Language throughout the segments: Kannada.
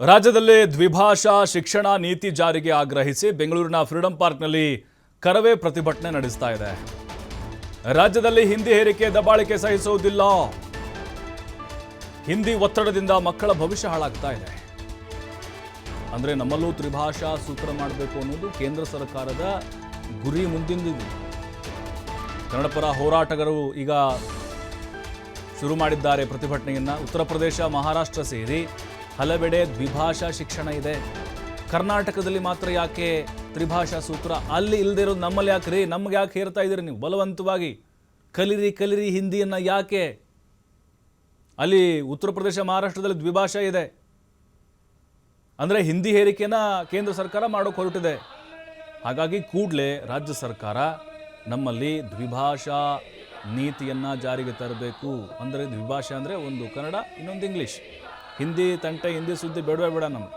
ರಾಜ್ಯದಲ್ಲಿ ದ್ವಿಭಾಷಾ ಶಿಕ್ಷಣ ನೀತಿ ಜಾರಿಗೆ ಆಗ್ರಹಿಸಿ ಬೆಂಗಳೂರಿನ ಫ್ರೀಡಂ ಪಾರ್ಕ್ನಲ್ಲಿ ಕರವೇ ಪ್ರತಿಭಟನೆ ನಡೆಸ್ತಾ ಇದೆ. ರಾಜ್ಯದಲ್ಲಿ ಹಿಂದಿ ಹೇರಿಕೆ ದಬ್ಬಾಳಿಕೆ ಸಹಿಸುವುದಿಲ್ಲ. ಹಿಂದಿ ಒತ್ತಡದಿಂದ ಮಕ್ಕಳ ಭವಿಷ್ಯ ಹಾಳಾಗ್ತಾ ಇದೆ. ಅಂದ್ರೆ ನಮ್ಮಲ್ಲೂ ತ್ರಿಭಾಷಾ ಸೂತ್ರ ಮಾಡಬೇಕು ಅನ್ನೋದು ಕೇಂದ್ರ ಸರ್ಕಾರದ ಗುರಿ ಮುಂದಿನದು. ಕನ್ನಡ ಪರ ಹೋರಾಟಗಾರರು ಈಗ ಶುರು ಮಾಡಿದ್ದಾರೆ ಪ್ರತಿಭಟನೆಯನ್ನ. ಉತ್ತರ ಪ್ರದೇಶ, ಮಹಾರಾಷ್ಟ್ರ ಸೇರಿ ಹಲವೆಡೆ ದ್ವಿಭಾಷಾ ಶಿಕ್ಷಣ ಇದೆ. ಕರ್ನಾಟಕದಲ್ಲಿ ಮಾತ್ರ ಯಾಕೆ ತ್ರಿಭಾಷಾ ಸೂತ್ರ? ಅಲ್ಲಿ ಇಲ್ಲದೆ ಇರೋದು ನಮ್ಮಲ್ಲಿ ಯಾಕ್ರಿ? ನಮ್ಗೆ ಯಾಕೆ ಹೇರ್ತಾ ಇದ್ದೀರಿ ನೀವು ಬಲವಂತವಾಗಿ? ಕಲಿರಿ ಹಿಂದಿಯನ್ನು ಯಾಕೆ? ಅಲ್ಲಿ ಉತ್ತರ ಪ್ರದೇಶ, ಮಹಾರಾಷ್ಟ್ರದಲ್ಲಿ ದ್ವಿಭಾಷಾ ಇದೆ. ಅಂದರೆ ಹಿಂದಿ ಹೇರಿಕೆನ ಕೇಂದ್ರ ಸರ್ಕಾರ ಮಾಡೋಕೆ ಹೊರಟಿದೆ. ಹಾಗಾಗಿ ಕೂಡಲೇ ರಾಜ್ಯ ಸರ್ಕಾರ ನಮ್ಮಲ್ಲಿ ದ್ವಿಭಾಷಾ ನೀತಿಯನ್ನು ಜಾರಿಗೆ ತರಬೇಕು. ಅಂದರೆ ದ್ವಿಭಾಷಾ ಅಂದರೆ ಒಂದು ಕನ್ನಡ, ಇನ್ನೊಂದು ಇಂಗ್ಲೀಷ್. ಹಿಂದಿ ತಂಟೆ, ಹಿಂದಿ ಸುದ್ದಿ ಬೇಡ ನಮ್ಗೆ.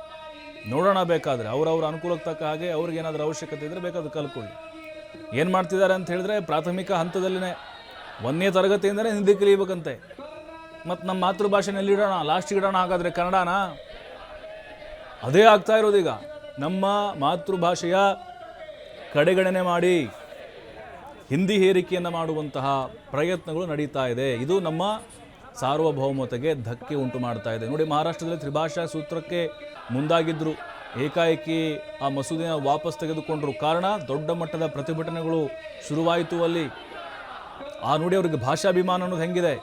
ನೋಡೋಣ, ಬೇಕಾದರೆ ಅವ್ರವ್ರ ಅನುಕೂಲಕ್ಕೆ ತಕ್ಕ ಹಾಗೆ ಅವ್ರಿಗೇನಾದರೂ ಅವಶ್ಯಕತೆ ಇದ್ದರೆ ಬೇಕಾದ್ರೆ ಕಲ್ಕೊಳ್ಳಿ. ಏನು ಮಾಡ್ತಿದ್ದಾರೆ ಅಂತ ಹೇಳಿದ್ರೆ, ಪ್ರಾಥಮಿಕ ಹಂತದಲ್ಲಿನೇ 1ನೇ ತರಗತಿಯಿಂದಲೇ ಹಿಂದಿ ಕಲಿಯಬೇಕಂತೆ. ಮತ್ತು ನಮ್ಮ ಮಾತೃಭಾಷೆನಲ್ಲಿ ಇಡೋಣ, ಲಾಸ್ಟಿಗೆ ಇಡೋಣ. ಹಾಗಾದರೆ ಕನ್ನಡನ? ಅದೇ ಆಗ್ತಾ ಇರೋದೀಗ. ನಮ್ಮ ಮಾತೃಭಾಷೆಯ ಕಡೆಗಣನೆ ಮಾಡಿ ಹಿಂದಿ ಹೇರಿಕೆಯನ್ನು ಮಾಡುವಂತಹ ಪ್ರಯತ್ನಗಳು ನಡೀತಾ ಇದೆ. ಇದು ನಮ್ಮ ಸಾರ್ವಭೌಮತೆಗೆ ಧಕ್ಕೆ ಉಂಟು ಮಾಡ್ತಾ ಇದೆ. ನೋಡಿ, ಮಹಾರಾಷ್ಟ್ರದಲ್ಲಿ ತ್ರಿಭಾಷಾ ಸೂತ್ರಕ್ಕೆ ಮುಂದಾಗಿದ್ದರು. ಏಕಾಏಕಿ ಆ ಮಸೂದೆಯನ್ನು ವಾಪಸ್ ತೆಗೆದುಕೊಂಡರು. ಕಾರಣ, ದೊಡ್ಡ ಮಟ್ಟದ ಪ್ರತಿಭಟನೆಗಳು ಶುರುವಾಯಿತು ಅಲ್ಲಿ. ನೋಡಿ, ಅವರಿಗೆ ಭಾಷಾಭಿಮಾನ ಅನ್ನೋದು ಹೆಂಗಿದೆ,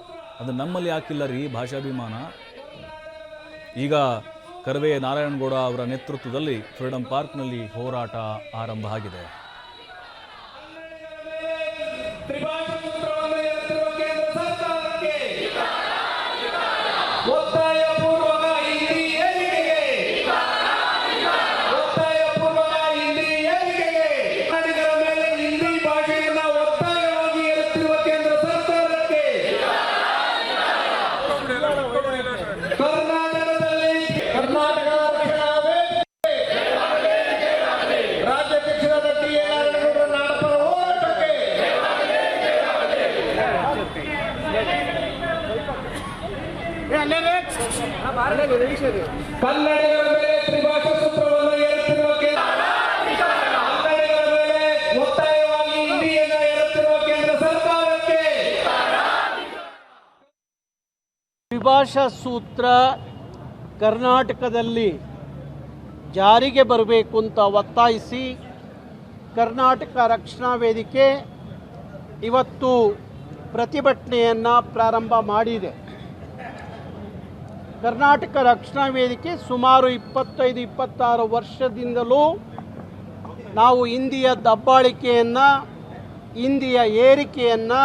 ಅದು ನಮ್ಮಲ್ಲಿ ಯಾಕಿಲ್ಲ ರೀ ಭಾಷಾಭಿಮಾನ? ಈಗ ಕರವೇ ನಾರಾಯಣಗೌಡ ಅವರ ನೇತೃತ್ವದಲ್ಲಿ ಫ್ರೀಡಂ ಪಾರ್ಕ್ನಲ್ಲಿ ಹೋರಾಟ ಆರಂಭ ಆಗಿದೆ. ಕನ್ನಡಿಗರ ಮೇಲೆ ತ್ರಿಭಾಷಾ ಸೂತ್ರವನ್ನು ಹೇರುತ್ತಿರುವ ಕನ್ನಡಿಗರ ಮೇಲೆ ಒತ್ತಾಯವಾಗಿ ಹಿಂದಿಯನ್ನು ಹೇರುತ್ತಿರುವ ಕೇಂದ್ರ ಸರ್ಕಾರಕ್ಕೆ ದ್ವಿಭಾಷಾ ಸೂತ್ರ ಕರ್ನಾಟಕದಲ್ಲಿ ಜಾರಿಗೆ ಬರಬೇಕು ಅಂತ ಒತ್ತಾಯಿಸಿ ಕರ್ನಾಟಕ ರಕ್ಷಣಾ ವೇದಿಕೆ ಇವತ್ತು ಪ್ರತಿಭಟನೆಯನ್ನು ಪ್ರಾರಂಭ ಮಾಡಿದೆ. ಕರ್ನಾಟಕ ರಕ್ಷಣಾ ವೇದಿಕೆ ಸುಮಾರು 25-26 ವರ್ಷದಿಂದಲೂ ನಾವು ಹಿಂದಿಯ ದಬ್ಬಾಳಿಕೆಯನ್ನು, ಹಿಂದಿಯ ಏರಿಕೆಯನ್ನು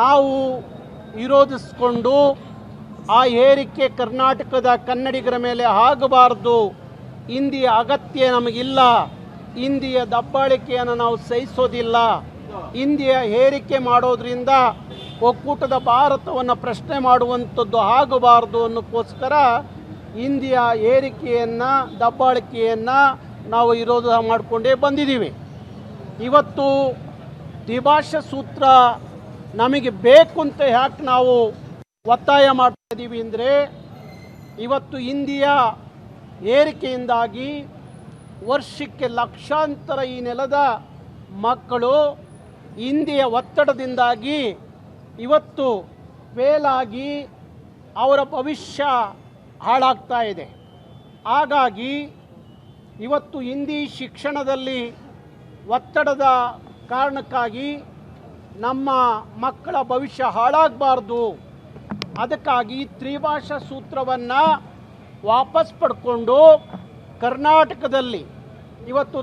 ನಾವು ವಿರೋಧಿಸಿಕೊಂಡು, ಆ ಏರಿಕೆ ಕರ್ನಾಟಕದ ಕನ್ನಡಿಗರ ಮೇಲೆ ಆಗಬಾರ್ದು, ಹಿಂದಿಯ ಅಗತ್ಯ ನಮಗಿಲ್ಲ, ಹಿಂದಿಯ ದಬ್ಬಾಳಿಕೆಯನ್ನು ನಾವು ಸಹಿಸೋದಿಲ್ಲ, ಹಿಂದಿಯ ಏರಿಕೆ ಮಾಡೋದ್ರಿಂದ ಒಕ್ಕೂಟದ ಭಾರತವನ್ನು ಪ್ರಶ್ನೆ ಮಾಡುವಂಥದ್ದು ಆಗಬಾರ್ದು ಅನ್ನೋಕ್ಕೋಸ್ಕರ ಹಿಂದಿಯ ಏರಿಕೆಯನ್ನು, ದಬ್ಬಾಳಿಕೆಯನ್ನು ನಾವು ವಿರೋಧ ಮಾಡಿಕೊಂಡೇ ಬಂದಿದ್ದೀವಿ. ಇವತ್ತು ದ್ವಿಭಾಷಾ ಸೂತ್ರ ನಮಗೆ ಬೇಕು ಅಂತ ಯಾಕೆ ನಾವು ಒತ್ತಾಯ ಮಾಡ್ತಾ ಇದ್ದೀವಿ ಅಂದರೆ, ಇವತ್ತು ಹಿಂದಿಯ ಏರಿಕೆಯಿಂದಾಗಿ ವರ್ಷಕ್ಕೆ ಲಕ್ಷಾಂತರ ಈ ನೆಲದ ಮಕ್ಕಳು ಹಿಂದಿಯ ಒತ್ತಡದಿಂದಾಗಿ ಇವತ್ತು ಫೇಲಾಗಿ ಅವರ ಭವಿಷ್ಯ ಹಾಳಾಗ್ತಾ ಇದೆ. ಹಾಗಾಗಿ ಇವತ್ತು ಹಿಂದಿ ಶಿಕ್ಷಣದಲ್ಲಿ ಒತ್ತಡದ ಕಾರಣಕ್ಕಾಗಿ ನಮ್ಮ ಮಕ್ಕಳ ಭವಿಷ್ಯ ಹಾಳಾಗಬಾರ್ದು, ಅದಕ್ಕಾಗಿ ತ್ರಿಭಾಷಾ ಸೂತ್ರವನ್ನು ವಾಪಸ್ ಪಡ್ಕೊಂಡು ಕರ್ನಾಟಕದಲ್ಲಿ ಇವತ್ತು